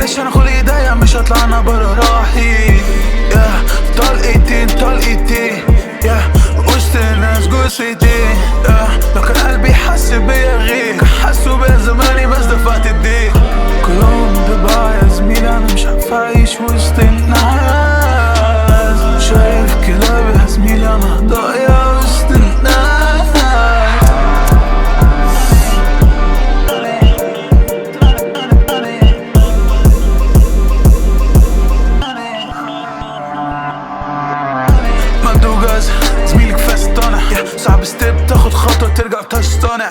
معلش انا خلقي ضيق مش هطلع انا برا راحي. طلقتين وسط الناس جثتين. لو كان قلبي حس بيا غير كان حسوا بيا زماني بس دفعت الدين. كلهم ضباع يا زميلي انا مش عارف اعيش وسط الناس. شايف كلاب يا زميلي انا ضايع وسط الناس. زميلك فاست طالع صعب ستيب تاخد خطوة ترجع تصطنع.